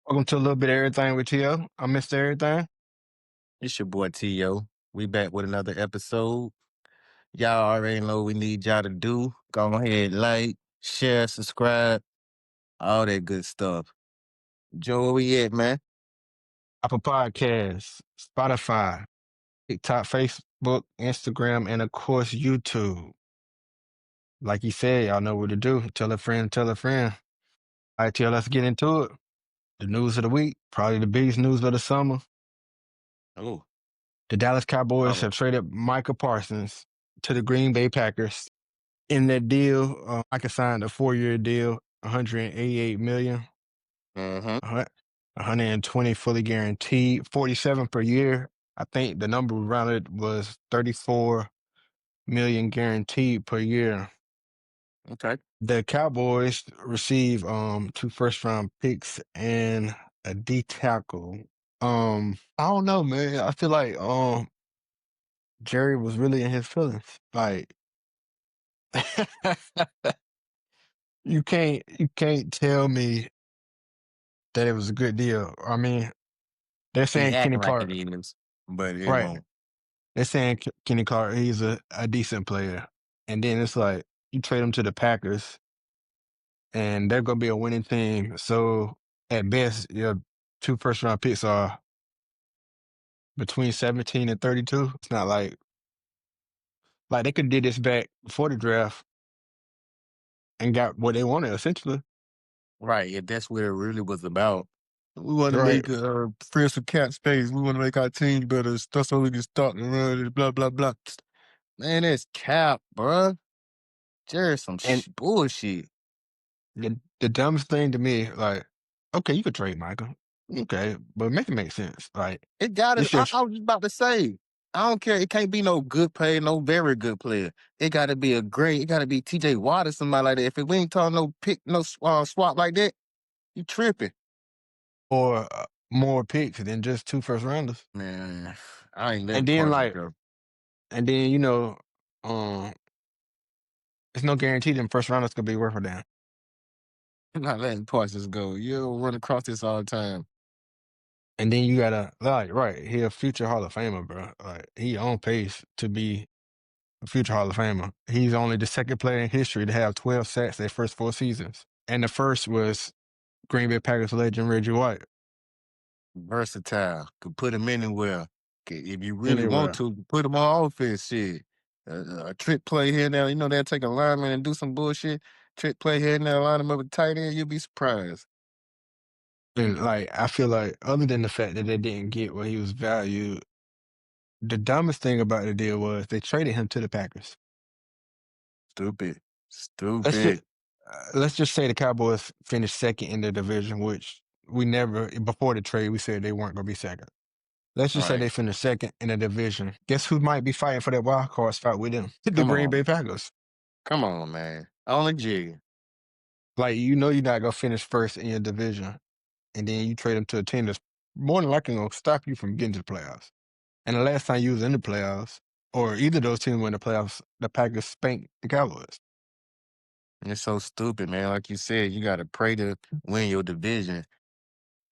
Welcome to a little bit of everything with T.O. I missed everything. It's your boy T.O. We back with another episode. Y'all already know what we need y'all to do. Go ahead, like, share, subscribe, all that good stuff. Joe, where we at, man? Apple Podcasts, Spotify, TikTok, Facebook, Instagram, and of course YouTube. Like you said, y'all know what to do. Tell a friend, tell a friend. All right, T.O., let's get into it. The news of the week, probably the biggest news of the summer. Oh, The Dallas Cowboys oh. have traded Micah Parsons to the Green Bay Packers. In that deal, Micah signed a 4-year deal, $188 million. Mm-hmm. 120 fully guaranteed, 47 per year. I think the number around it was 34 million guaranteed per year. Okay. The Cowboys receive 2 first-round picks and a D tackle. I don't know, man. I feel like Jerry was really in his feelings. Like you can't tell me that it was a good deal. I mean, they're He saying Kenny acting like it Clark, is, but it right? won't. They're saying Kenny Clark, he's a decent player. And then it's like, you trade him to the Packers, and they're going to be a winning team. So at best, your 2 first-round picks are between 17 and 32. It's not like they could did this back before the draft and got what they wanted, essentially. Right, if that's what it really was about. We want to Right. make free some cap space. We want to make our team better. Stuff so we can start and run. Blah blah blah. Man, that's cap, bruh. Jerry's some And bullshit. the dumbest thing to me, like, okay, you could trade Michael. Okay, but make it make sense. Like, It got to. it's I just, was just about to say. I don't care. It can't be no good player, no very good player. It got to be a great. It got to be T.J. Watt or somebody like that. If we ain't talking no pick, no swap like that, you tripping, or more picks than just 2 first-rounders. man. I ain't And letting then, Parsons like, go. And then, um, it's no guarantee them first rounders could be worth a damn. I'm not letting Parsons go. You'll run across this all the time. And then you gotta right, he a future Hall of Famer, bro. Like, he on pace to be a future Hall of Famer. He's only the second player in history to have 12 sacks their first 4 seasons. And the first was Green Bay Packers legend Reggie White. Versatile. Could put him anywhere. If you really want Anywhere. to, put him on offense. Shit. A trick play here now. You know they'll take a lineman and do some bullshit. Trick play here now. Line him up with tight end. You'll be surprised. And like, I feel like, other than the fact that they didn't get what he was valued, the dumbest thing about the deal was they traded him to the Packers. Stupid. Let's just Stupid. let's just say the Cowboys finished second in the division, which we never, before the trade, we said they weren't going to be second. Let's All just say right. they finished second in the division. Guess who might be fighting for that wild card spot with them? The Come Green Bay on. Packers. Come on, man. Only G. Like, you're not going to finish first in your division, and then you trade them to a team that's more than likely going to stop you from getting to the playoffs. And the last time you was in the playoffs, or either of those teams were in the playoffs, the Packers spanked the Cowboys. It's so stupid, man. Like you said, you got to pray to win your division.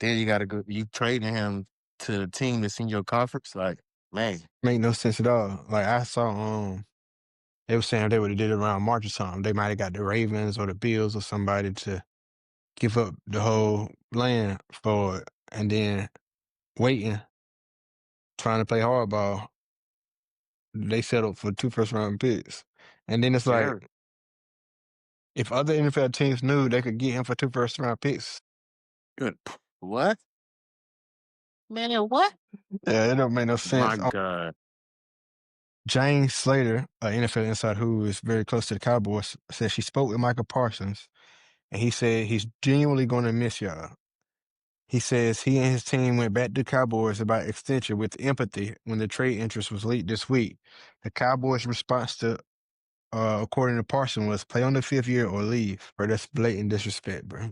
Then you got to go. You trading him to the team that's in your conference. Like, man. Make no sense at all. Like, I saw they were saying if they would have did it around March or something, they might have got the Ravens or the Bills or somebody to give up the whole land for it, and then waiting, trying to play hardball. They settled for 2 first-round picks. And then it's like, Jared. if other NFL teams knew they could get him for 2 first-round picks, Good. What? Man, what? yeah, it don't make no My sense. God. Jane Slater, an NFL insider who is very close to the Cowboys, said she spoke with Micah Parsons, and he said he's genuinely going to miss y'all. He says he and his team went back to the Cowboys about extension with empathy when the trade interest was leaked this week. The Cowboys' response to, according to Parsons, was play on the 5th year or leave. Bro, that's blatant disrespect, bro.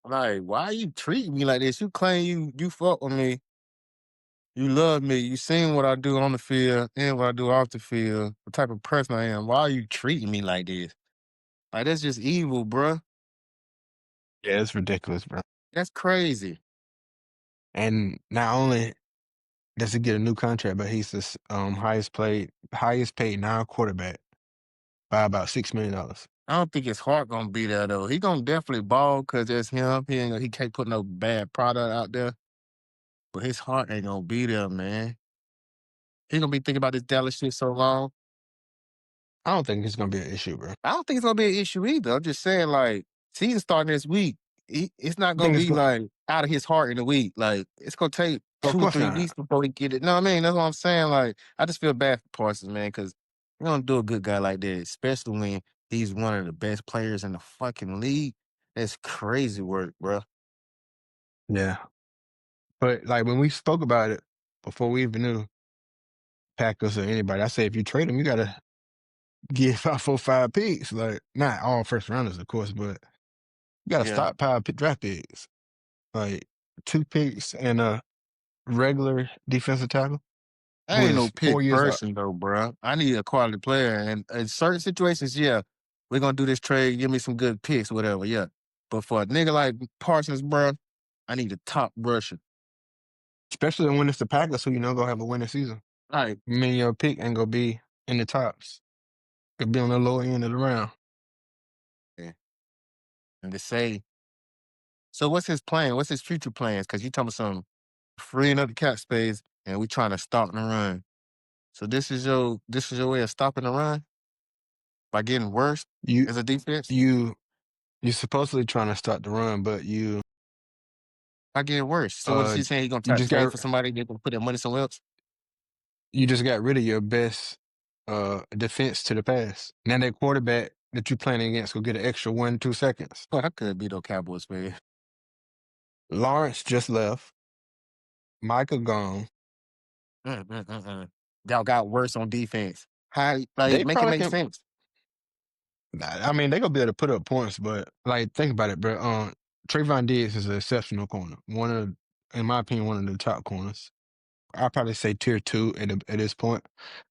Like, why you treating me like this? You claim you fuck with me. You love me. You seen what I do on the field and what I do off the field. What type of person I am. Why are you treating me like this? Like, that's just evil, bruh. Yeah, it's ridiculous, bro. That's crazy. And not only does he get a new contract, but he's the highest paid non-quarterback by about $6 million. I don't think his heart gonna be there though. He gonna definitely ball because it's him. He can't put no bad product out there, but his heart ain't gonna be there, man. He gonna be thinking about this Dallas shit so long. I don't think it's gonna be an issue, bro. I don't think it's gonna be an issue either. I'm just saying, like, season starting this week, it's not I gonna think it's be going. like out of his heart in a week. Like, it's gonna take Of two or course three not. weeks before he get it. No, I mean, that's what I'm saying. Like, I just feel bad for Parsons, man, because you don't do a good guy like that, especially when he's one of the best players in the fucking league. That's crazy work, bro. Yeah, but like when we spoke about it before we even knew Packers or anybody, I said if you trade him, you gotta give about 4, 5 picks. Like not all first rounders, of course, but you gotta Yeah. stockpile draft picks. Like 2 picks and a regular defensive tackle I who ain't no is 4 years old. person though, bro. I need a quality player, and in certain situations, yeah, we're gonna do this trade. Give me some good picks, whatever. Yeah, but for a nigga like Parsons, bro, I need a top rusher. Especially when it's the Packers who you know gonna have a winning season. Like, I mean your pick ain't gonna be in the tops. Could be on the lower end of the round. yeah. And to say, so what's his plan? What's his future plans? Because you talking about some freeing up the cap space, and we trying to stop the run. So this is your way of stopping the run by getting worse You as a defense. you you're supposedly trying to start the run, but By getting worse. So what is uh he saying? He gonna you try to just trade got for somebody? They gonna put their money somewhere else? you just got rid of your best defense to the pass. Now that quarterback that you're playing against will get an extra 1, 2 seconds. Well, I could be no Cowboys fan. Lawrence just left. Micah gone. Y'all got worse on defense. How like They make it probably make can. sense? I mean, they gonna be able to put up points, but like, think about it, bro. Trayvon Diggs is an exceptional corner. In my opinion, one of the top corners. I'd probably say tier 2 at this point.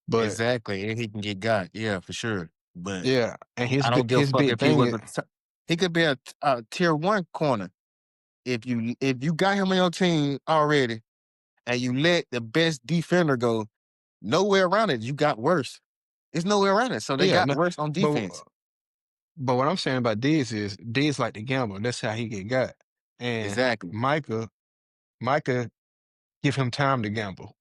But Exactly, and he can get got. Yeah, for sure. But yeah, and I don't give a his fuck big if he thing was is he could be a tier one corner. If you got him on your team already and you let the best defender go, nowhere around it. You got worse. It's nowhere around it. So they yeah, got no, worse on but defense. what I'm saying about Diggs is Diggs like to gamble. That's how he get got. And Exactly. Micah give him time to gamble.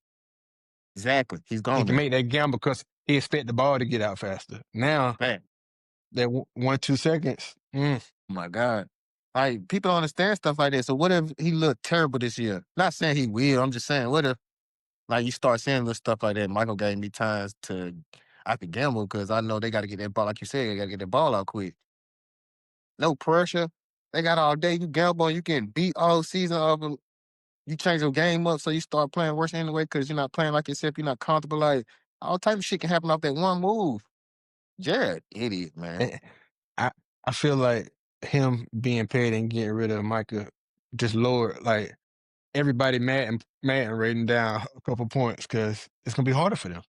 Exactly. He's He gone can now. make that gamble because he expect the ball to get out faster. Now Man, that 1, 2 seconds, oh my God. Like people don't understand stuff like that. So what if he looked terrible this year? Not saying he will. I'm just saying what if like you start saying little stuff like that. Michael gave me times to I could gamble because I know they got to get that ball. Like you said, they got to get that ball out quick. No pressure. They got all day. You gamble, you can beat all season of them. You change your game up, so you start playing worse anyway because you're not playing like yourself. You're not comfortable. Like all type of shit can happen off that one move. Jared, idiot, man. mm. I I feel like him being paid and getting rid of Micah just lowered like everybody mad and rating down a couple points because it's gonna be harder for them.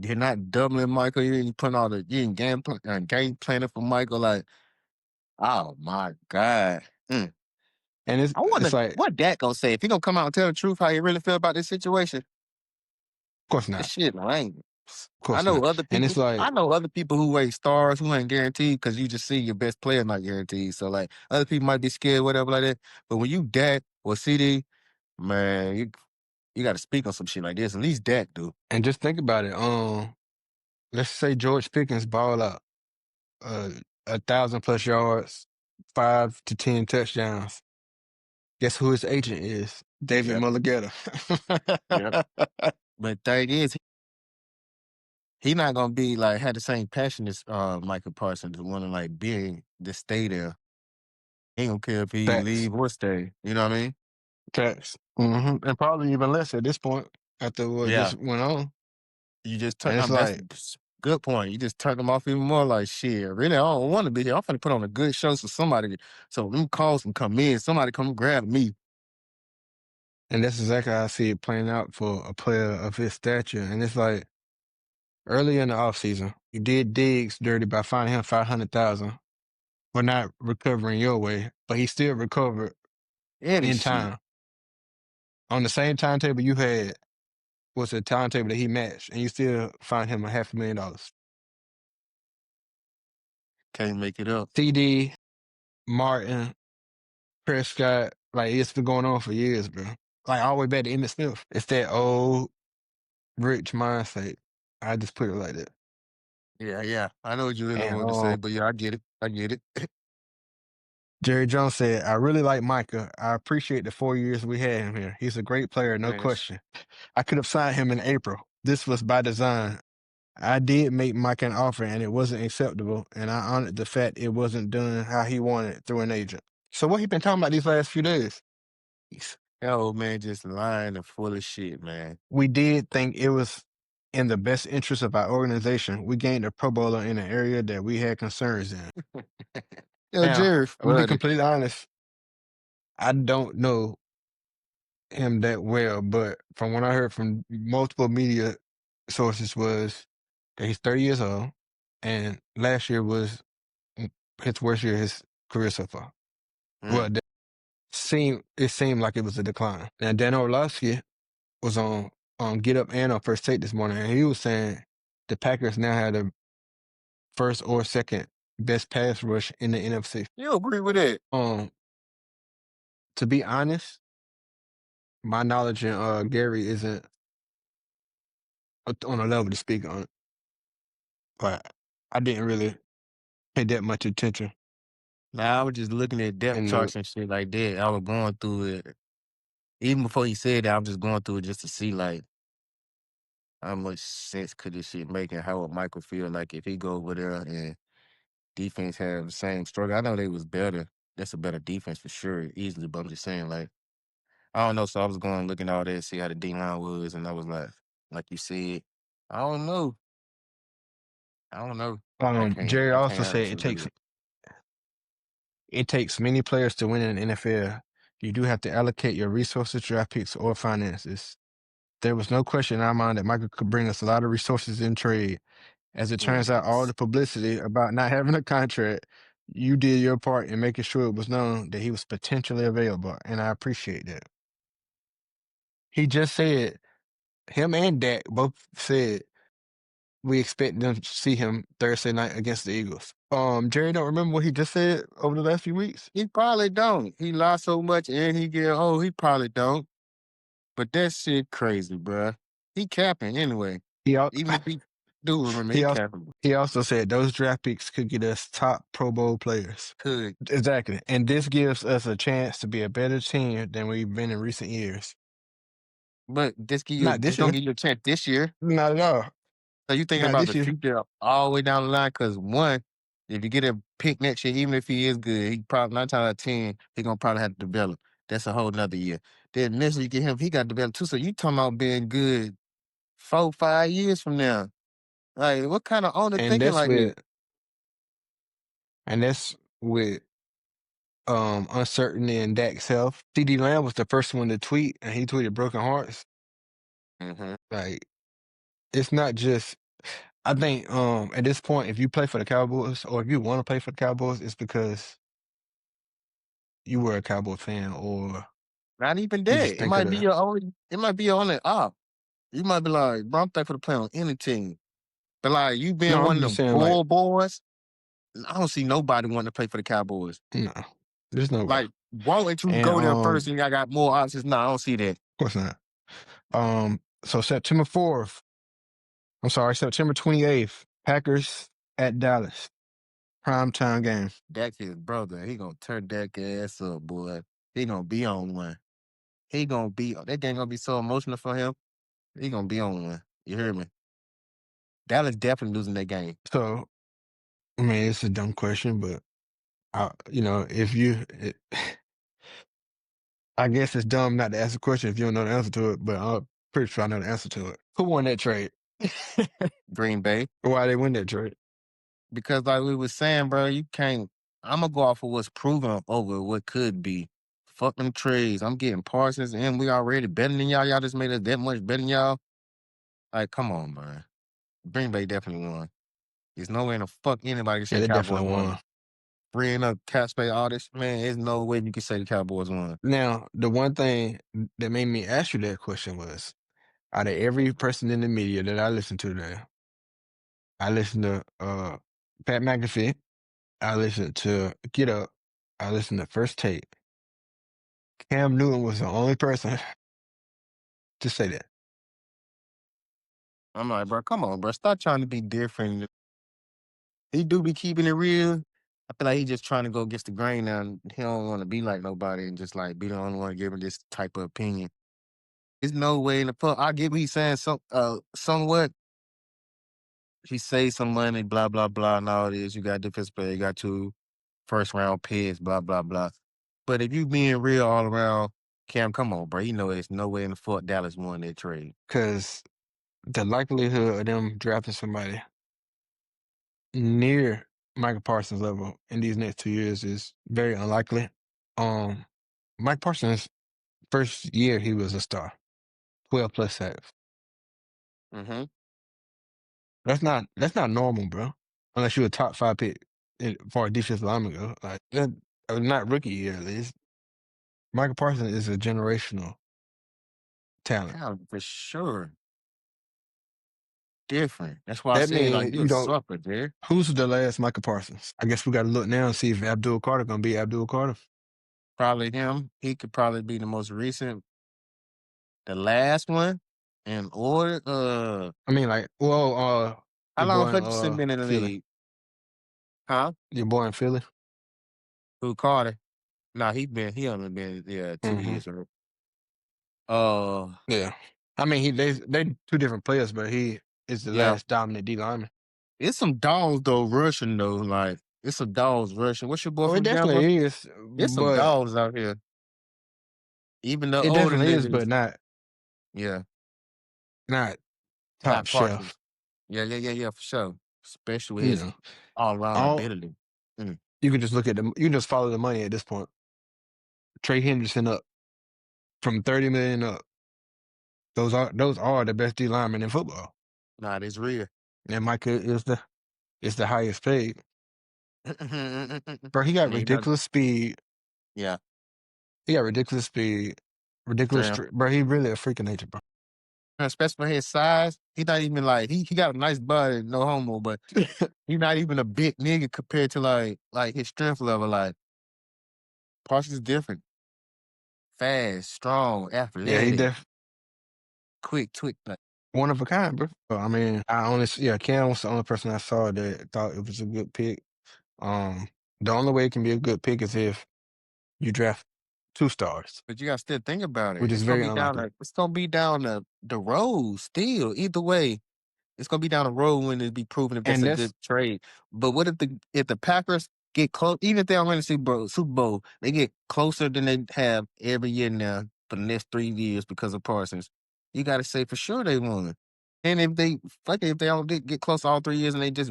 You're not doubling Michael. You ain't putting all the you ain't game planning for Michael. Like, oh my God. Mm. And I it's wonder like, of what Dak gonna say if he gonna come out and tell the truth how he really feel about this situation. course This not. shit lame. Of course not. And it's I like, know other people who ain't stars who ain't guaranteed because you just see your best player not guaranteed. So like other people might be scared, whatever like that. But when you Dak or CD, man, you got to speak on some shit like this. At least Dak do. and just think about it. Let's say George Pickens ball out, uh, 1,000+ yards, 5 to 10 touchdowns. Guess who his agent is? David Yep. Mulligetta. Yep. But thing is, he not gonna be like had the same passion as Michael Parsons, the one to like be to stay there. He ain't gonna care if he Facts. leave or stay. You know what I mean? Facts. And probably even less at this point after what Yeah. just went on. You just turn. And it's That's like, a good point. You just turn them off even more. Like shit. Really, I don't want to be here. I'm finna put on a good show so somebody, so them calls can come in. Somebody come grab me. and that's exactly how I see it playing out for a player of his stature. And it's like early in the offseason, you did Diggs dirty by finding him 500,000 for not recovering your way, but he still recovered Any in shit. time. On the same timetable you had was a timetable that he matched, and you still find him $500,000. Can't make it up. CD, Martin, Prescott, like it's been going on for years, bro. Like all the way back to Emmitt Smith. It's that old rich mindset. I just put it like that. Yeah. I know what you really And wanted to say, but yeah, I get it. I get it. Jerry Jones said, I really like Micah. I appreciate the 4 years we had him here. He's a great player, no Man, it's question. I could have signed him in April. This was by design. I did make Micah an offer and it wasn't acceptable, and I honored the fact it wasn't done how he wanted through an agent. So what he been talking about these last few days? that old man just lying and full of shit, man. We did think it was in the best interest of our organization. We gained a Pro Bowler in an area that we had concerns in. Yo, Now, Jerry, I'm gonna be funny. completely honest. I don't know him that well, but from what I heard from multiple media sources was that he's 30 years old, and last year was his worst year of his career so far. Mm. Well, it seemed like it was a decline. Now Dan Orlovsky was on Get Up and on First Take this morning, and he was saying the Packers now had the first or second best pass rush in the NFC. You agree with that? To be honest, my knowledge in Gary isn't on a level to speak on it, but I didn't really pay that much attention. Nah, I was just looking at depth And charts and shit like that. I was going through it. Even before he said that, I was just going through it just to see like how much sense could this shit make and how would Michael feel like if he go over there and defense have the same struggle. I know they was better. That's a better defense for sure, easily. But I'm just saying, like, I don't know. So I was going looking at all that, see how the D line was, and I was like you said, I don't know. I don't know. Jerry I also can't said answer really. it takes many players to win in the NFL. You do have to allocate your resources, draft picks, or finances. There was no question in our mind that Michael could bring us a lot of resources in trade. As it turns out, all Yes. the publicity about not having a contract, you did your part in making sure it was known that he was potentially available, and I appreciate that. He just said, him and Dak both said we expect them to see him Thursday night against the Eagles. Jerry don't remember what he just said over the last few weeks. He probably don't. He lost so much and he get old. He probably don't. But that shit crazy, bruh. He capping anyway. He al- Even if he do remember, he he also capping. he also said those draft picks could get us top Pro Bowl players. Could. Exactly, and this gives us a chance to be a better team than we've been in recent years. But Not this this gonna year, give you a chance this year. not at all. So you thinking Not about the this year. future all the way down the line? Because one, if you get a pick next year, even if he is good, he probably 9 times out of 10, he gonna probably have to develop. That's a whole nother year. Then next year you get him, he got to develop too. So you talking about being good 4, 5 years from now? Like what kind of owner And thinking that's like that? with and that's with uncertainty in Dak's health. CD Lamb was the first one to tweet, and he tweeted broken hearts. Mm-hmm. Like it's not just. I think at this point, if you play for the Cowboys or if you want to play for the Cowboys, it's because you were a Cowboy fan or Not even you that. just think of the. It might be your only op. You might be like, bro, I'm thankful to play on any team. But like you being No, one I'm of just them saying like bull boys, I don't see nobody wanting to play for the Cowboys. no, there's no way. Like, why would you And go there first and I got more options? No, I don't see that. of course not. So September 4th. I'm sorry, September 28th. Packers at Dallas. Primetime game. Dak his brother. He gonna turn Dak ass up, boy. He gonna be on one. He gonna be that game gonna be so emotional for him. He gonna be on one. You hear me? Dallas definitely losing that game. So I mean, it's a dumb question, but if I guess it's dumb not to ask a question if you don't know the answer to it, but I'm pretty sure I know the answer to it. Who won that trade? Green Bay. Why they win that trade? Because like we was saying, bro, you can't I'm gonna go off of what's proven over what could be. Fuck them trades. I'm getting Parsons and we already better than y'all. Y'all just made us that much better than y'all. Like, come on, man. Green Bay definitely won. There's no way in the fuck anybody can Yeah, say they Cowboys definitely won. won. bringing up cap space, all this, man, there's no way you can say the Cowboys won. Now, the one thing that made me ask you that question was, out of every person in the media that I listened to today, I listened to Pat McAfee, I listened to Get Up, I listened to First Take. Cam Newton was the only person to say that. I'm like, bro, come on, bro. Stop trying to be different. He do be keeping it real. I feel like he just trying to go against the grain now. And he don't want to be like nobody and just like be the only one giving this type of opinion. There's no way in the fuck. I get what he's saying. Somewhat. He saves some money, blah blah blah, and all this. You got defensive player, you got 2 first-round picks, blah blah blah. But if you being real all around, Cam, come on, bro. You know there's no way in the fuck Dallas won that trade. Because the likelihood of them drafting somebody near Michael Parsons' level in these next 2 years is very unlikely. Mike Parsons' first year, he was a star, 12 plus sacks. Mm-hmm. That's not normal, bro. Unless you're a top 5 pick for a defensive lineman go. Like that, not rookie year at least. Michael Parsons is a generational talent. Yeah, for sure. Different. That's why I That said like means you a sucker, dude. who's the last Michael Parsons? I guess we got to look now and see if Abdul Carter gonna be Abdul Carter. Probably him. He could probably be the most recent, the last one in order. I mean, like, well, How your long boy in Hutchinson been in the Philly, league? Huh? your boy in Philly. Who Carter? Nah, he only been 2 years. Or uh, Yeah. I mean, they two different players, but he is the yeah. last dominant D lineman. It's some dogs though rushing though. Like it's some dogs rushing. What's your boy Oh, it from Denver? definitely is, It's some but dogs out here. Even the it older definitely is, niggas. but Yeah, not top not Parsons. shelf. Yeah, for sure. Especially with You his know, all around all ability. Mm. you can just look at them. You can just follow the money at this point. Trey Henderson up from 30 million up. Those are the best D linemen in football. Nah, it's real. And Micah is the highest paid. Bro, he got And he done, ridiculous speed. yeah, He got ridiculous speed, ridiculous. damn. Bro, he really a freak of nature, bro. Especially for his size, he not even like he got a nice body, no homo, but he not even a big nigga compared to like his strength level. Like Parsons is different, fast, strong, Yeah, he athletic, def quick, twitch. Like one of a kind, bro. I mean, Cam was the only person I saw that thought it was a good pick. The only way it can be a good pick is if you draft 2 stars, but you gotta still think about it. which is very unlikely. It's gonna be down the road still. Either way, it's gonna be down the road when it be proven if that's And a good that's trade. But what if the Packers get close, even if they don't win the Super Bowl, they get closer than they have every year now for the next 3 years because of Parsons. You gotta say for sure they won. And if they don't get close all 3 years and they just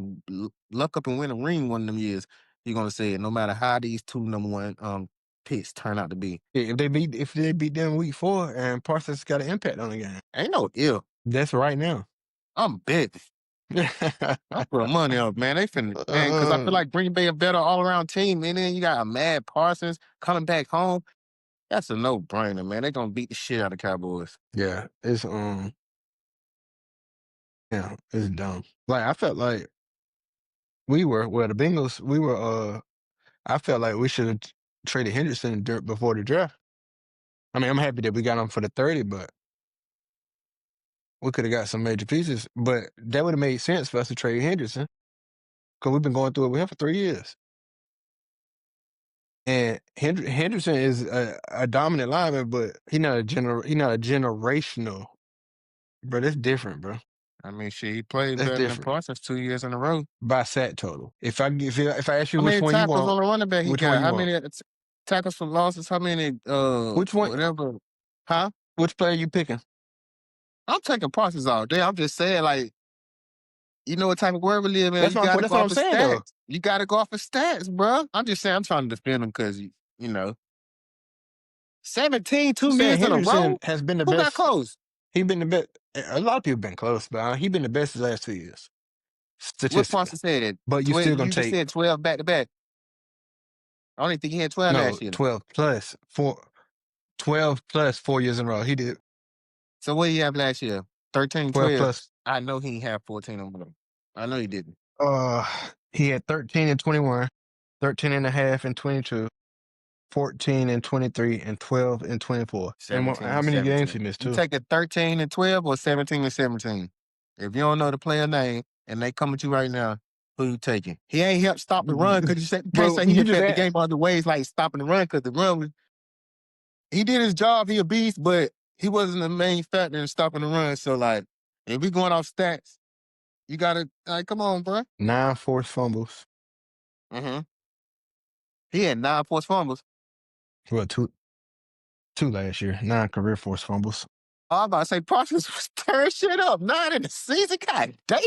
luck up and win a ring one of them years, you're gonna say it no matter how these two number one picks turn out to be. if they beat them week 4 and Parsons got an impact on the game. Ain't no ill. That's right now. I'm betting. I put money up, man. They finna, man, because I feel uh, like Green Bay a better all around team. And then you got a mad Parsons coming back home. That's a no brainer, man. They gonna beat the shit out of Cowboys. yeah, it's dumb. Like I felt like the Bengals, I felt like we should have traded Henderson before the draft. I mean, I'm happy that we got him for the 30, but we could have got some major pieces. But that would have made sense for us to trade Henderson because we've been going through it with him for 3 years. And Henderson is a dominant lineman, but he not a generational. Bro, that's different, bro. I mean, shit, he played That's better than different Parsons 2 years in a row. by sack total. If I ask you How which many one you tackles want, on the running back he which one got? you How want, many tackles for losses? How many which one, whatever? Huh? which player you picking? I'm taking Parsons all day. I'm just saying, like, you know what type of world we live in. That's You got to That's go what off I'm of saying though. stats. You got to go off of stats, bro. I'm just saying, I'm trying to defend him because you know. 17, I'm two saying years in a Henderson row? has been the Who got best. close? He been the best. A lot of people been close, but he been the best the last 2 years What statistically. Parsons said? But you 12, still gonna you just take said 12 back to back. I only think he had 12 No, last year. 12 plus 4 years in a row. He did So what did he have last year? 13, 12 12. plus. I know he ain't have 14 on them. I know he didn't. He had 13 and 21, 13 and a half and 22, 14 and 23, and 12 and 24. And 17 how and many games 17. he missed You too? take a 13 and 12 or 17 and 17. If you don't know the player name and they come at you right now, who you taking? He ain't helped stop the run because you can't Bro, say he you just affected the add game other ways like stopping the run because the run was, he did his job, he a beast, but he wasn't the main factor in stopping the run. So like if we going off stats, you gotta like come on, bro. 9 forced fumbles. Mm-hmm. He had 9 forced fumbles. Well, two last year. 9 career forced fumbles. I was about to say Parsons was tearing shit up. 9 in the season. God damn.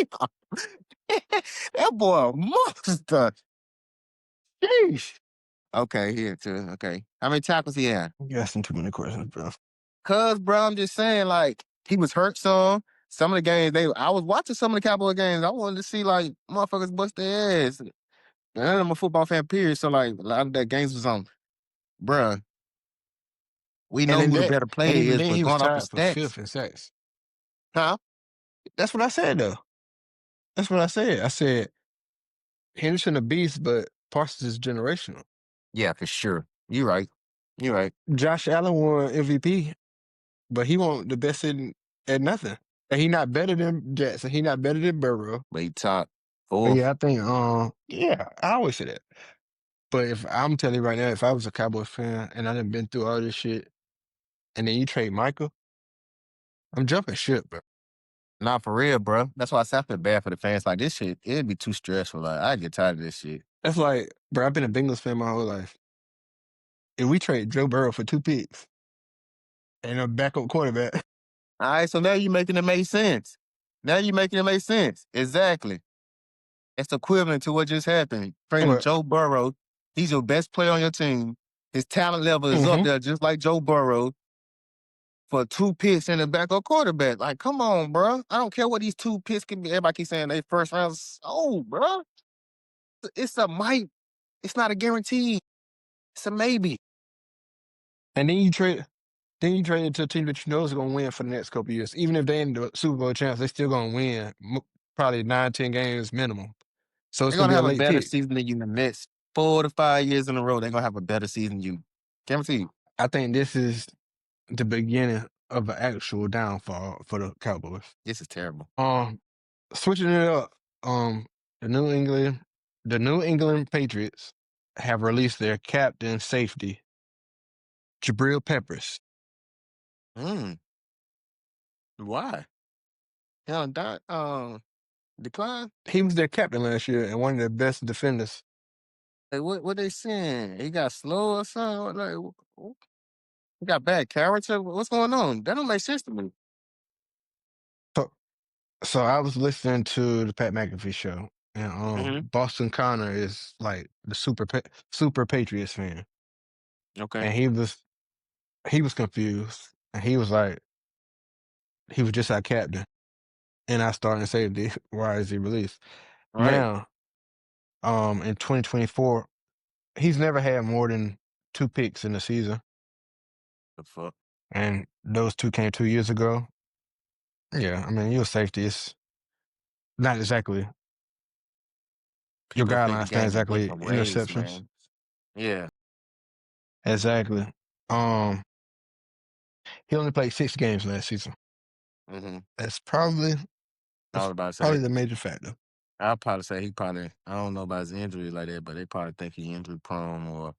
That boy a monster. Sheesh. Okay, here too. Okay. How many tackles he had? You asking too many questions, bro. Cause bro, I'm just saying, like, he was hurt some. Some of the games I was watching some of the Cowboy games. I wanted to see like motherfuckers bust their ass. And I'm a football fan, period. So like a lot of that games was on. Bruh, we And know then who the that, better and player even is, then, but he was going off the tied for stats. fifth in sacks. Huh? That's what I said, though. That's what I said. I said Henderson a beast, but Parsons is generational. Yeah, for sure. You're right. You're right. Josh Allen won MVP, but he won't the best at nothing. And he not better than Jackson. He not better than Burrow. But he top But fourth. yeah, I think yeah, I always say that. But if I'm telling you right now, if I was a Cowboys fan and I done been through all this shit, and then you trade Micah, I'm jumping ship, bro. Not for real, bro. That's why I said I feel bad for the fans. Like this shit, it'd be too stressful. Like I get tired of this shit. That's like, bro, I've been a Bengals fan my whole life. If we trade Joe Burrow for 2 picks and a backup quarterback, All right, so now you're making it make sense. Now you're making it make sense. Exactly. It's equivalent to what just happened. Trading what? Joe Burrow. He's your best player on your team. His talent level is up Mm-hmm. there, just like Joe Burrow, for 2 picks and a backup quarterback. Like, come on, bro. I don't care what these 2 picks can be. Everybody keeps saying they first rounds. Oh, bro. It's a might. It's not a guarantee. It's a maybe. And then you trade it to a team that you know is going to win for the next couple of years. Even if they ain't the Super Bowl champs, they still going to win probably 9, 10 games minimum. So it's They're going to gonna be a have a late better pick. season than you in the next 4 to 5 years in a row. They're gonna have a better season than you. Guarantee you. I think this is the beginning of an actual downfall for the Cowboys. This is terrible. Um, Switching it up, um, the New England Patriots have released their captain safety, Jabril Peppers. Mm, why? Hell, decline. He was their captain last year and one of their best defenders. Like what they saying? He got slow or something? Like he got bad character? What's going on? That don't make sense to me. So, so I was listening to the Pat McAfee show, and Mm-hmm. Boston Connor is like the super Patriots fan, Okay. and he was confused, and he was like, he was just our captain, and I started to say, why is he released All right. now? In 2024, he's never had more than 2 picks in the season, The fuck. and those two came 2 years ago. Yeah, I mean, your safety is not exactly your People affect the guidelines, not game in exactly different ways, interceptions. man. Yeah. Exactly. Um, he only played 6 games last season. Mm-hmm. That's I was that's about to probably say. the major factor. I'll probably say he probably. I don't know about his injury like that, but they probably think he injury prone or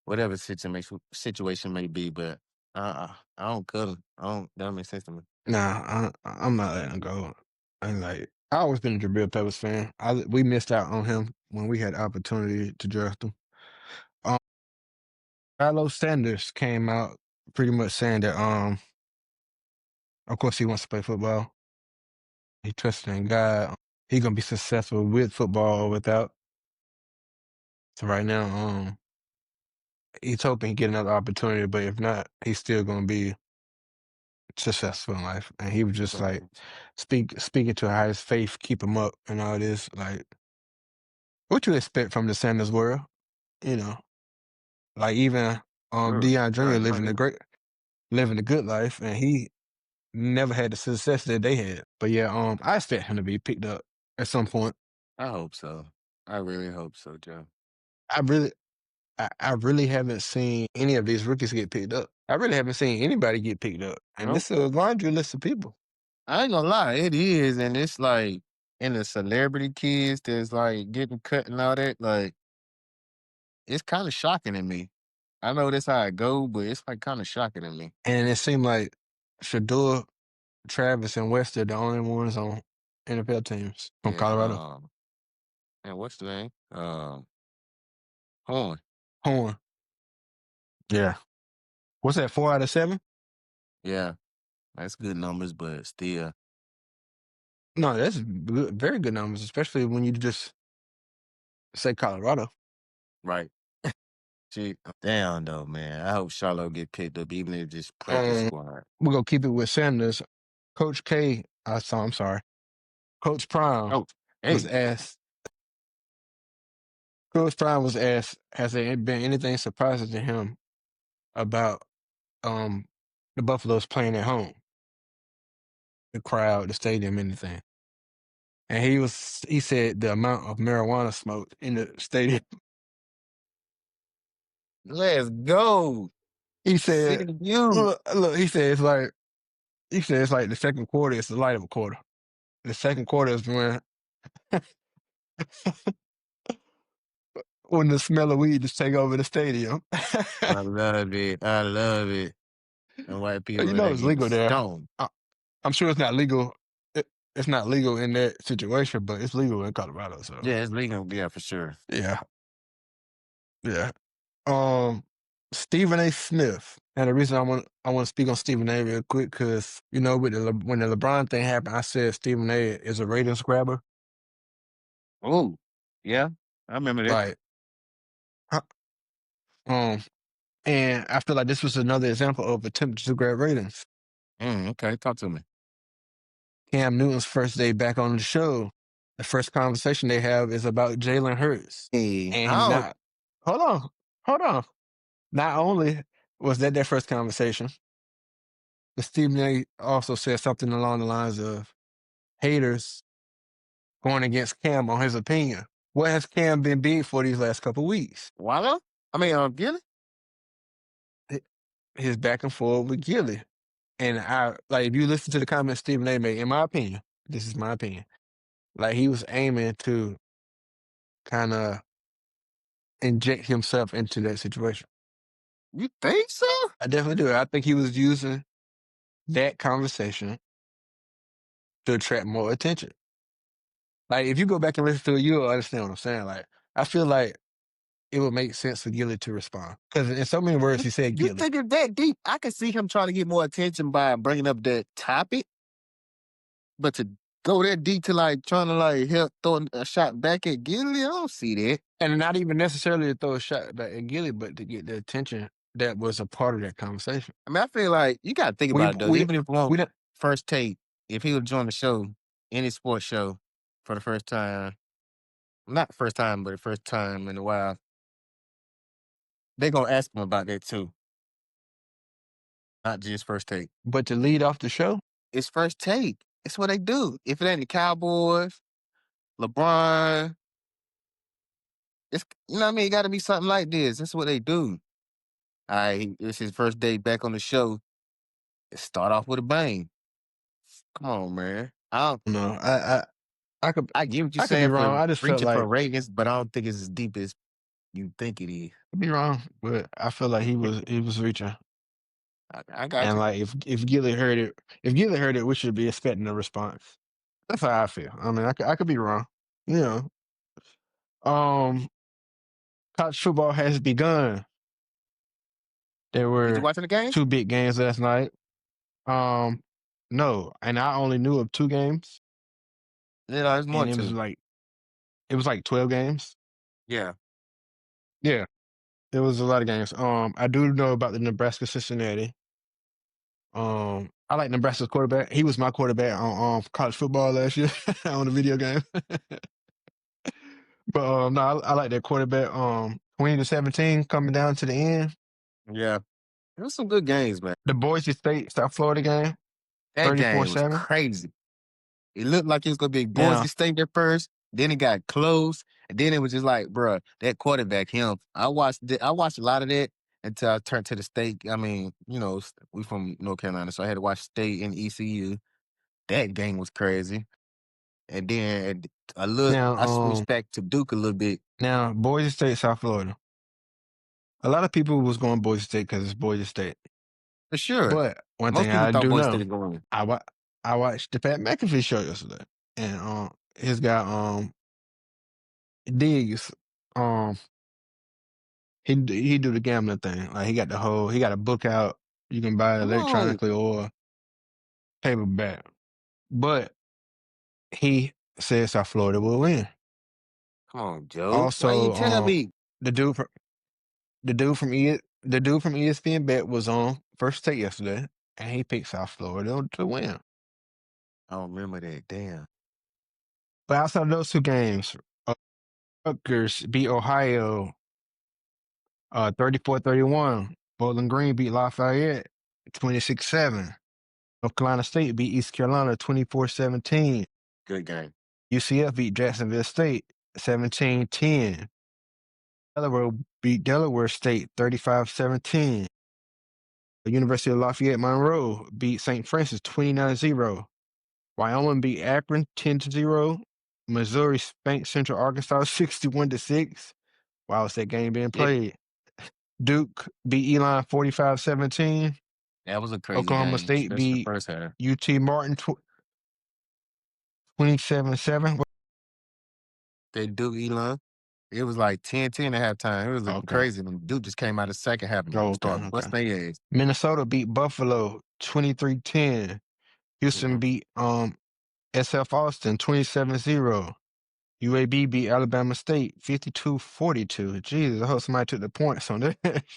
whatever situation may be. But I don't cut him. I don't. That don't make sense to me. Nah, I'm not letting him go. And like, I always been a Jabril Peppers fan. We missed out on him when we had the opportunity to draft him. Um, Carlos Sanders came out pretty much saying that of course he wants to play football. He trusted in God. He gonna be successful with football or without. So right now, he's hoping he get another opportunity, but if not, he's still gonna be successful in life. And he was just like Right. speaking to how his faith keep him up and all this. Like, what you expect from the Sanders world, you know? Like even Sure, Deion Jr. sure, no, yeah. living a good life, and he never had the success that they had. But yeah, I expect him to be picked up at some point. I hope so. I really hope so, Joe. I really, I really haven't seen any of these rookies get picked up. I really haven't seen anybody get picked up, and Nope. this is a laundry list of people. I ain't gonna lie, it is, and it's like in the celebrity kids that's like getting cut and all that. Like it's kind of shocking to me. I know that's how it go, but it's like kind of shocking to me. And it seemed like Shador, Travis, and West are the only ones on NFL teams from Yeah. Colorado. And what's the name? Horn. Horn. Yeah. What's that? 4 out of 7? Yeah, that's good numbers, but still, No, that's good, very good numbers, especially when you just say Colorado. right. Gee, damn though, man. I hope Charlotte get picked up, even if it's just practice Um, squad. we're gonna keep it with Sanders. Coach K, I'm sorry. Coach Prime Oh, was hey, asked. Coach Prime was asked, has there been anything surprising to him about um the Buffaloes playing at home, the crowd, the stadium, anything? And he said the amount of marijuana smoked in the stadium. let's go. He See said, you. look, he said it's like the second quarter is the light of a quarter. The second quarter is when the smell of weed just take over the stadium. I love it. I love it. And white You people know that it's getting legal there. stoned. I, I'm sure it's not legal. It's not legal in that situation, but it's legal in Colorado. So Yeah, it's legal. Yeah, for sure. yeah, yeah. Um, Stephen A. Smith. And the reason I want to speak on Stephen A. real quick because you know when the LeBron thing happened, I said Stephen A. is a ratings grabber. Oh, yeah. I remember that. Like, huh, um, and I feel like this was another example of attempt to grab ratings. Okay, talk to me. Cam Newton's first day back on the show, the first conversation they have is about Jalen Hurts. Hey, And how? not, hold on, hold on. Not only was that their first conversation, but Stephen A. also said something along the lines of haters going against Cam on his opinion. What has Cam been big for these last couple of weeks? Walla? Gilly? His back and forth with Gilly. And I like if you listen to the comments Stephen A. made, in my opinion, this is my opinion, like he was aiming to kind of inject himself into that situation. You think so? I definitely do. I think he was using that conversation to attract more attention. Like if you go back and listen to it, you'll understand what I'm saying. Like I feel like it would make sense for Gilly to respond because in so many words You, he said you Gilly. think it's that deep? I can see him trying to get more attention by bringing up that topic, but to go that deep to like trying to like help throw a shot back at Gilly, I don't see that. And not even necessarily to throw a shot back at Gilly, but to get the attention that was a part of that conversation. I feel like you got to think We about it though. we Even if we want we don't first take, if he would join the show, any sports show for the first time, not the first time, but the first time in a while, they gonna ask him about that too. Not just first take. but to lead off the show, It's first take. It's what they do. If it ain't the Cowboys, LeBron, it's you know what I mean. It got to be something like this. That's what they do. All right, it's his first day back on the show. Let's start off with a bang. Come on, man. no, I could I get what you're I could be saying wrong. for I just felt reaching for like ratings, but I don't think it's as deep as you think it is. I could be wrong, but I feel like he was reaching. I got And you. like if Gilly heard it, we should be expecting a response. That's how I feel. I mean, I could be wrong. You know, um, college football has begun. There Did you were watch the games? 2 big games last night. Um, no, and I only knew of 2 games, Yeah, there's more and to. it was like 12 games. Yeah. Yeah, it was a lot of games. I do know about the Nebraska Cincinnati. I like Nebraska's quarterback. He was my quarterback on college football last year on the video game. But no, I like that quarterback. 20-17 coming down to the end. Yeah, there was some good games, man. The Boise State South Florida game, That game was 34-7. crazy. It looked like it was gonna be Now, Boise State at first. Then it got close, and then it was just like, bruh, that quarterback, him. I watched a lot of that until I turned to the state. I mean, we from North Carolina, so I had to watch state and ECU. That game was crazy, and then now, I switched back to Duke a little bit now, Boise State South Florida. A lot of people was going Boise State because it's Boise State. for sure. But one Most thing people I thought do Boise State know, was going to win. I watched the Pat McAfee show yesterday, and his guy Diggs, um he do the gambling thing. Like he got a book out you can buy it Come on, electronically or paperback. But he said South Florida will win. come on, Joe. Why you Also, tell me? the dude from the dude from ESPN Bet was on First Take yesterday, and he picked South Florida to win. I don't remember that. Damn. But outside of those two games, Rutgers beat Ohio 34-31. Bowling Green beat Lafayette 26-7. North Carolina State beat East Carolina 24-17. Good game. UCF beat Jacksonville State 17-10. Delaware beat Delaware State 35-17. The University of Lafayette Monroe beat St. Francis 29-0. Wyoming beat Akron 10-0. Missouri spanked Central Arkansas 61-6. Wow, it's that game being Yeah, played. Duke beat Elon 45-17. that was a crazy Oklahoma game, State especially the beat first half. UT Martin 27-7. They Duke Elon. It was like 10-10 at halftime. It was looking Okay. crazy. And Duke just came out the second half and Oh, okay. started Okay. busting their ass. Minnesota beat Buffalo 23-10. Houston Mm-mm. beat SF Austin 27-0. UAB beat Alabama State 52-42. Jesus, I hope somebody took the points on that.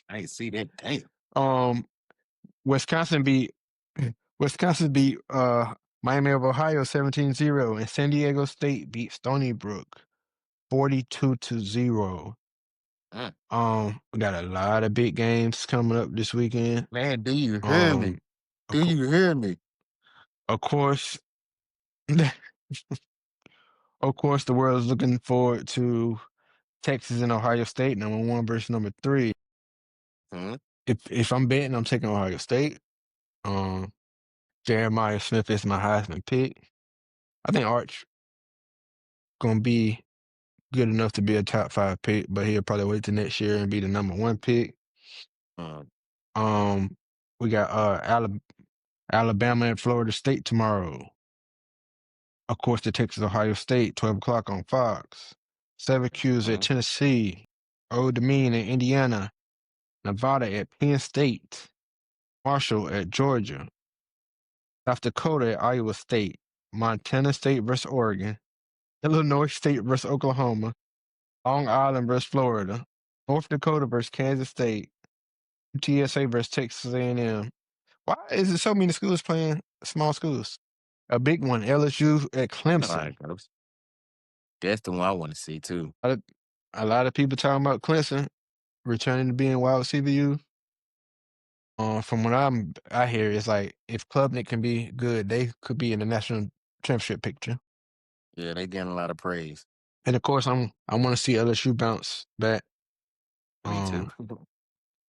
I ain't see that. Damn. um, Wisconsin beat Wisconsin beat Miami of Ohio 17-0, and San Diego State beat Stony Brook 42-0. Mm. We got a lot of big games coming up this weekend. Man, do you hear me? Um, of, Do co- you hear me? of course, of course, the world is looking forward to Texas and Ohio State, number one versus number three. Hmm? If I'm betting, I'm taking Ohio State. Um, Jeremiah Smith is my Heisman pick. I think Arch gonna be good enough to be a top 5 pick, but he'll probably wait till next year and be the number 1 pick. Uh, Um, we got Alabama and Florida State tomorrow. Of course, the Texas Ohio State 12 o'clock on Fox. Syracuse at uh, Tennessee. Old Dominion at Indiana. Nevada at Penn State. Marshall at Georgia. South Dakota at Iowa State. Montana State versus Oregon. Illinois State versus Oklahoma. Long Island versus Florida. North Dakota versus Kansas State. TSA versus Texas A&M. Why is it so many schools playing small schools? A big one, LSU at you know how Clemson. it goes. That's the one I want to see too. A lot of people talking about Clemson returning to being wide receiver U. From what I hear, it's like if Klubnik can be good, they could be in the national championship picture. Yeah, they getting a lot of praise. And of course, I want to see LSU bounce back. Me too. Um,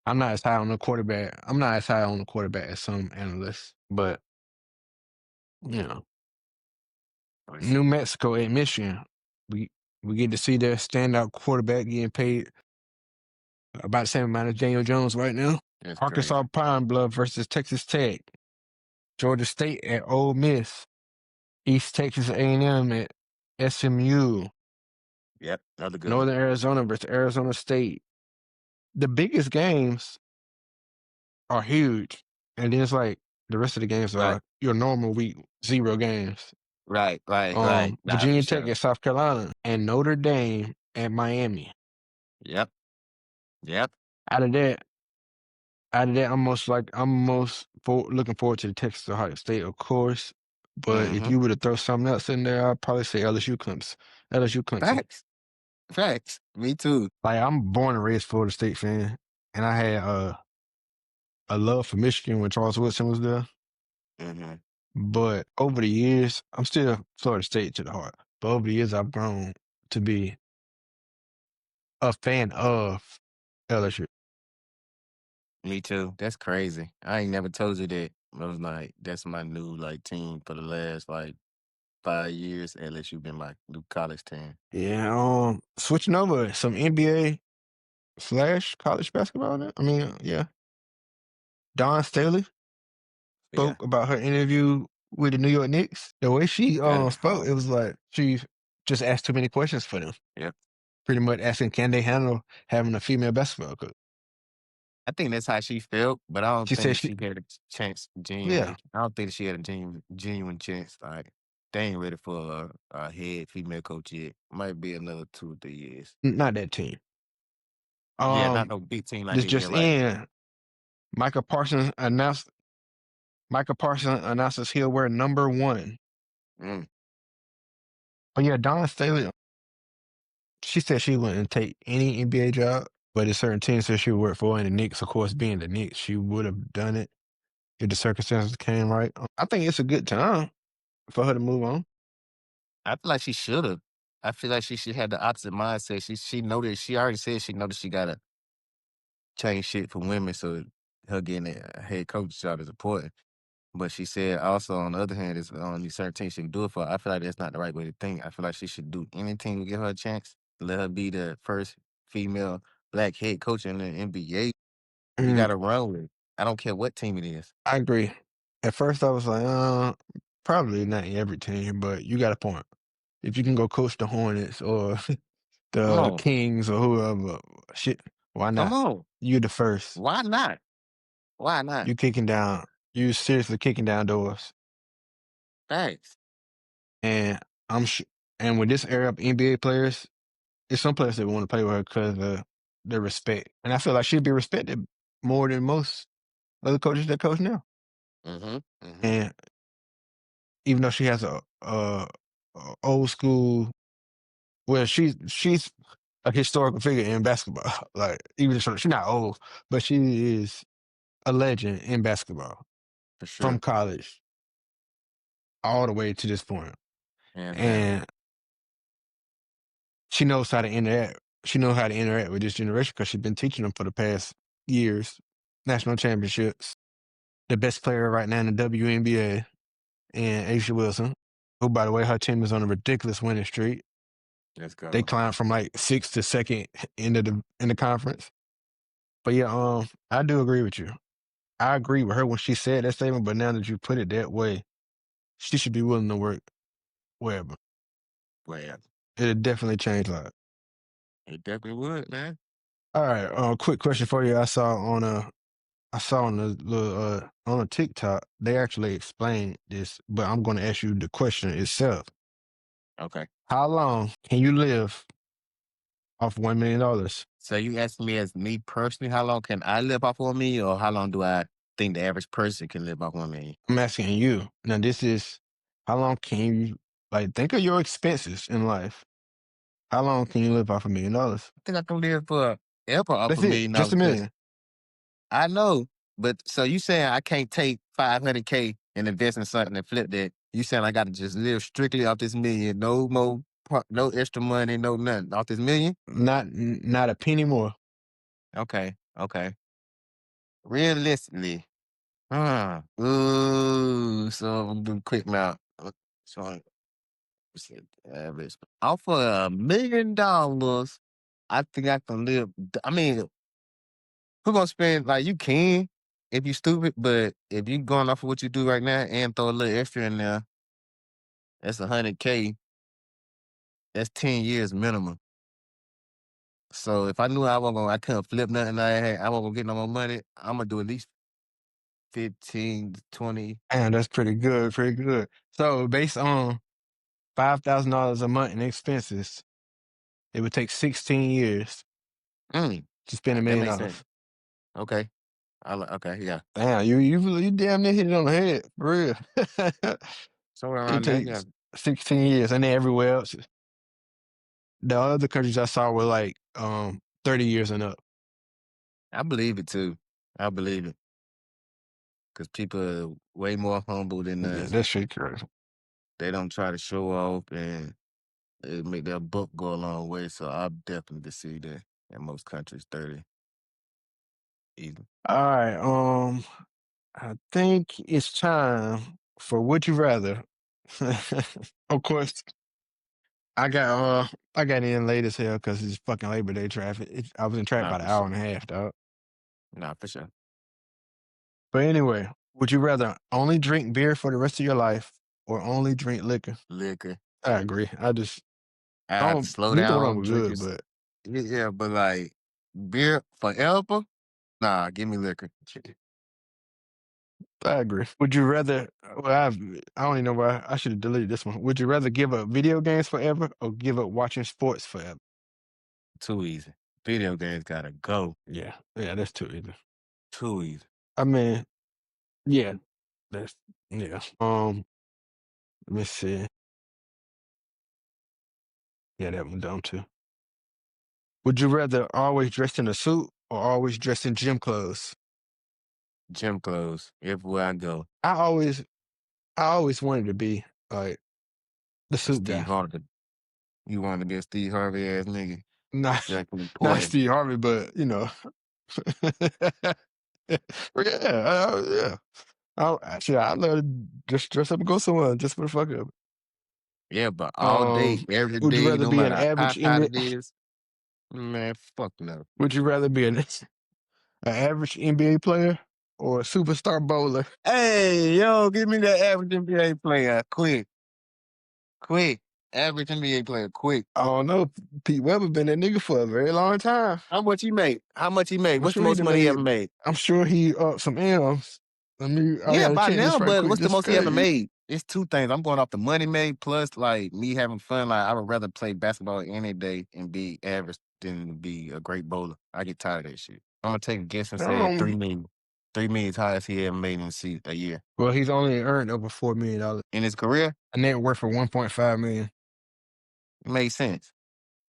I'm not as high on the quarterback. I'm not as high on the quarterback as some analysts, but you know, New Mexico at Michigan, we we get to see their standout quarterback getting paid about the same amount as Daniel Jones right now. That's crazy. Arkansas Pine Bluff versus Texas Tech. Georgia State at Ole Miss. East Texas A&M at SMU. Yep, another good one. Northern Arizona versus Arizona State. The biggest games are huge, and then it's like the rest of the games Right, are your normal week 0 games. right. Nah, for Virginia Tech sure. at South Carolina and Notre Dame at Miami. Yep, yep. Out of that, I'm most looking forward to the Texas Ohio State, of course. But if Mm-hmm. you were to throw something else in there, I'd probably say LSU Clemson. LSU Clemson. Facts. Facts. Me too. Like I'm born and raised Florida State fan, and I had a love for Michigan when Charles Woodson was there. Hmm. But over the years, I'm still Florida State to the heart. But over the years, I've grown to be a fan of LSU. Me too. That's crazy. I ain't never told you that. I was like, that's my new like team for the last like 5 years. LSU been my new college team. Yeah, switching over some NBA slash college basketball. I mean, yeah. Dawn Staley Yeah, spoke about her interview with the New York Knicks. The way she got it. spoke, it was like she just asked too many questions for them. Yep. Pretty much asking, can they handle having a female basketball coach? I think that's how she felt, but I don't She said think she, she had a chance yeah, genuinely. I don't think she had a genuine chance. Like they ain't ready for a head female coach yet. Might be another 2 or 3 years. not that team. Yeah, not Um, no big team like this they had just like in. Micah Parsons announced. Micah Parsons announces he'll wear number one. mm, But yeah, Dawn Staley, she said she wouldn't take any NBA job, but if certain teams that she would work for, and the Knicks, of course, being the Knicks, she would have done it if the circumstances came right. I think it's a good time for her to move on. I feel like she should have. I feel like she should have the opposite mindset. She noticed she already said she noticed she gotta change shit for women, so her getting a head coach job is important. But she said also on the other hand, it's only certain things she can do it for. I feel like that's not the right way to think. I feel like she should do anything to give her a chance. Let her be the first female black head coach in the NBA. You Mm, gotta run with it. I don't care what team it is. I agree. At first, I was like, probably not every team, but you got a point. If you can go coach the Hornets or Come the on. Kings or whoever, shit, why Come not? on. You're the first. Why not? Why not? You kicking down. You seriously kicking down doors. Thanks. And I'm sure. And with this era of NBA players, it's some players that want to play with her because of the respect. And I feel like she'd be respected more than most other coaches that coach now. Mm-hmm. Mm-hmm. And even though she has a old school, well, she's a historical figure in basketball. Like even though she's not old, but she is a legend in basketball For from sure. college all the way to this point. Hands down. And she knows how to interact. She knows how to interact with this generation because she's been teaching them for the past years. National championships. The best player right now in the WNBA, and Aisha Wilson, who, by the way, her team is on a ridiculous winning streak. Let's They go. climbed from like sixth to second in the conference. But yeah, I do agree with you. I agree with her when she said that statement. But now that you put it that way, she should be willing to work wherever. Well, It'll definitely change lives. it definitely would, man. All right, quick question for you. I saw on the little on a TikTok, they actually explained this, but I'm going to ask you the question itself. Okay. How long can you live off $1 million? So you asking me as me personally, how long can I live off 1 million, or how long do I think the average person can live off 1 million? I'm asking you. Now, this is how long can you like think of your expenses in life? How long can you live off $1 million? I think I can live for ever off That's a it, million just dollars a because million. I know. But so you saying I can't take 500K and invest in something and flip that? You saying I got to just live strictly off this million, no more, no extra money, no nothing off this million? Not a penny more. Okay, okay. Realistically, ooh, so I'm doing quick now. So percent average. Off of $1 million, I think I can live. I mean, who gonna spend like you can if you stupid, but if you going off of what you do right now and throw a little extra in there, that's 100K. That's 10 years minimum. So if I knew I couldn't flip nothing, I wasn't gonna get no more money. I'm gonna do at least 15 to 20. And that's pretty good, pretty good. So based on $5,000 a month in expenses, it would take 16 years Mm, to spend a that million makes sense. dollars. Okay, okay, yeah, Damn, you damn near hit it on the head, for real. somewhere It around that, yeah. takes 16 years, and then everywhere else. The other countries I saw were like 30 years and up. I believe it too. I believe it because people are way more humble than Yeah, us. that shit crazy. They don't try to show off and it make their book go a long way. So I definitely see that in most countries, 30 even. All right. I think it's time for Would You Rather. Of course, I got in late as hell because it's fucking Labor Day traffic. I was in traffic Nah, about for an hour sure. and a half, dog. Nah, for sure. But anyway, would you rather only drink beer for the rest of your life or only drink liquor? Liquor. I agree. I I have to don't, slow neither down one of them on were good, drinking. but Yeah, but like beer forever? Nah, give me liquor. I agree. Would you rather? Well, I don't even know why I should have deleted this one. Would you rather give up video games forever or give up watching sports forever? Too easy. Video games gotta go. Yeah, yeah, that's too easy. Too easy. I mean, yeah, that's yeah. Let me see. Yeah, that one dumb too. Would you rather always dress in a suit or always dress in gym clothes? Gym clothes. Everywhere I go. I always, I always wanted to be like the A suit Steve guy. Harvey. You want to be a Steve Harvey ass nigga. Not, Exactly not important. Steve Harvey, but you know, yeah, yeah. Actually, I love to just dress up and go somewhere just for the fuck of it. Yeah, but all day, every Would you day, rather no be an matter how average hot NBA? it is, man, fuck no. Would you rather be an average NBA player or a superstar bowler? Hey, yo, give me that average NBA player. Quick. Quick. Average NBA player, quick. I don't know. Pete Weber been that nigga for a very long time. How much he make? How much he make? I'm What's the sure he most done money he made. ever made? I'm sure he up some M's. I Yeah, gotta by check now, this right but quick. what's the Just most he ever cause. made? It's two things. I'm going off the money made plus like me having fun. Like I would rather play basketball any day and be average than be a great bowler. I get tired of that shit. I'm gonna take a guess and say Um, 3 million. 3 million is highest he ever made in a year. well, he's only earned over $4 million. In his career, A net worth of 1.5 million. it made sense.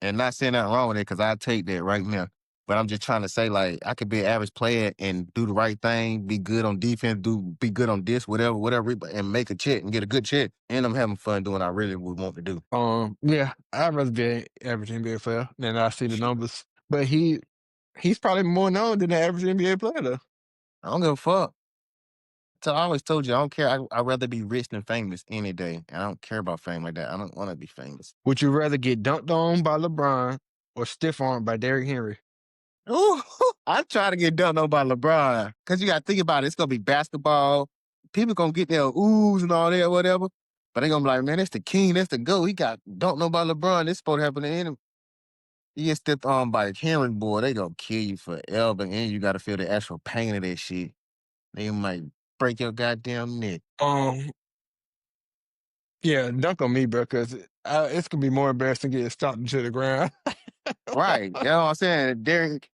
And not saying nothing wrong with it because I take that right now. But I'm just trying to say, like, I could be an average player and do the right thing, be good on defense, be good on this, whatever, and make a check and get a good check. And I'm having fun doing what I really would want to do. Yeah, I'd rather be an average NBA player than I see the Shit. numbers. But he's probably more known than the average NBA player though. I don't give a fuck. So I always told you, I don't care. I'd rather be rich than famous any day. And I don't care about fame like that. I don't want to be famous. Would you rather get dunked on by LeBron or stiff armed by Derrick Henry? Ooh, I try to get done on by LeBron. Because you got to think about it. It's going to be basketball. People going to get their oohs and all that, whatever. But they going to be like, man, that's the king. That's the GOAT. He got don't know about LeBron. This supposed to happen to him. You get stepped on by the Henry boy. They going to kill you forever. And you got to feel the actual pain of that shit. They might break your goddamn neck. Um, yeah, dunk on me, bro, because it's gonna be more embarrassing getting stopped into the ground. Right. You know what I'm saying? Derek,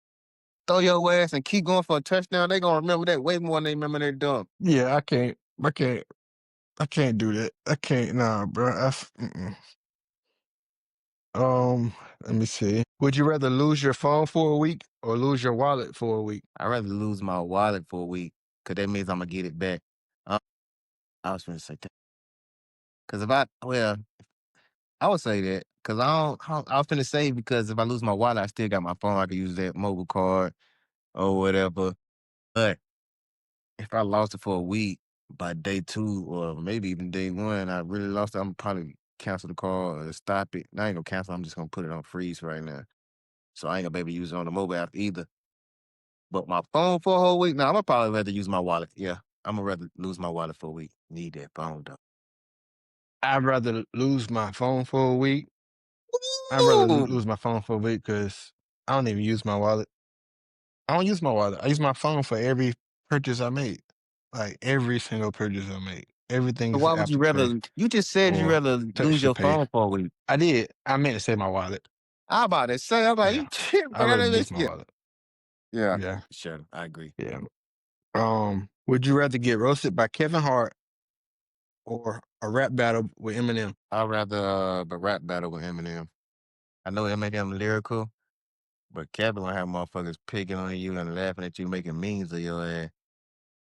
throw your ass and keep going for a touchdown. They going to remember that way more than they remember their dunk. Yeah, I can't do that. I can't, nah, bro. Let me see. Would you rather lose your phone for a week or lose your wallet for a week? I'd rather lose my wallet for a week because that means I'm going to get it back. Uh, I was going to say that. Because I would say that because I was finna say because if I lose my wallet, I still got my phone. I could use that mobile card or whatever. But if I lost it for a week, by day two or maybe even day one, I really lost it, I'm probably cancel the call or stop it. I ain't gonna cancel. I'm just gonna put it on freeze right now. So I ain't gonna be able to use it on the mobile app either. But my phone for a whole week, now I'm gonna probably rather use my wallet. Yeah, I'm gonna rather lose my wallet for a week. Need that phone though. I'd rather lose my phone for a week. I'd rather Ooh. lose my phone for a week because I don't even use my wallet. I don't use my wallet. I use my phone for every purchase I make. Like every single purchase I make. So Everything's why would you Apple Pay rather? You just said you or rather touch lose to your pay. phone for a week. I did. I meant to say my wallet. I about to say, I'm like, you Yeah. tripping, I'd man. rather lose my Yeah, wallet. yeah, Yeah. sure, I agree. Yeah. Would you rather get roasted by Kevin Hart or a rap battle with Eminem? I'd rather a rap battle with Eminem. I know Eminem lyrical, but Kevin gonna have motherfuckers picking on you and laughing at you, making memes of your ass.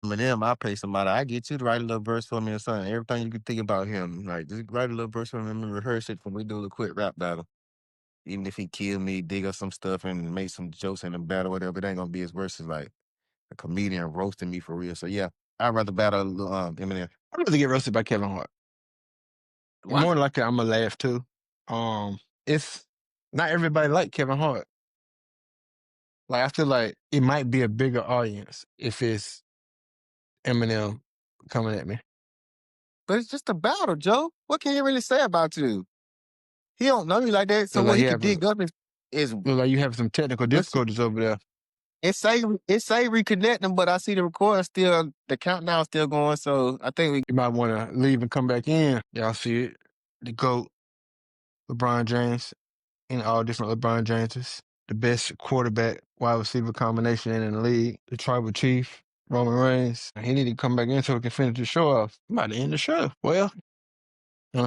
Eminem, I pay somebody. I get you to write a little verse for me or something. Everything you can think about him, like just write a little verse for him and rehearse it when we do a quick rap battle. Even if he kill me, dig up some stuff and make some jokes in the battle, whatever, it ain't gonna be his verses like a comedian roasting me for real. So yeah, I'd rather battle Eminem. I'd rather get roasted by Kevin Hart. Why? More likely, I'm gonna laugh too. It's not everybody like Kevin Hart. Like I feel like it might be a bigger audience if it's Eminem coming at me. But it's just a battle, Joe. What can he really say about you? He don't know you like that. So Look what like he you could have dig up is look like you have some technical what's difficulties over there. it say reconnecting, but I see the record still, the countdown still going. So I think we You might want to leave and come back in. Y'all see it? The GOAT, LeBron James, and all different LeBron Jameses. The best quarterback wide receiver combination in the league. The tribal chief, Roman Reigns. He need to come back in so we can finish the show off. I'm about to end the show. Well,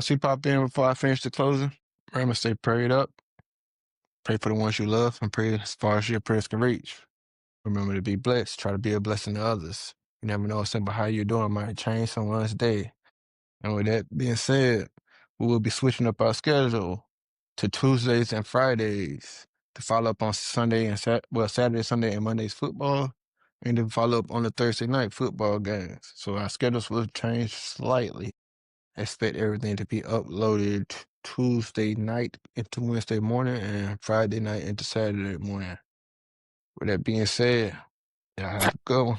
see pop in before I finish the closing. Remember, stay prayed up. Pray for the ones you love and pray as far as your prayers can reach. Remember to be blessed. Try to be a blessing to others. You never know, simple how you're doing might change someone's day. And with that being said, we will be switching up our schedule to Tuesdays and Fridays to follow up on Sunday and Saturday, Sunday, and Monday's football, and then follow up on the Thursday night football games. So our schedules will change slightly. Expect everything to be uploaded Tuesday night into Wednesday morning and Friday night into Saturday morning. With that being said, y'all have a good one.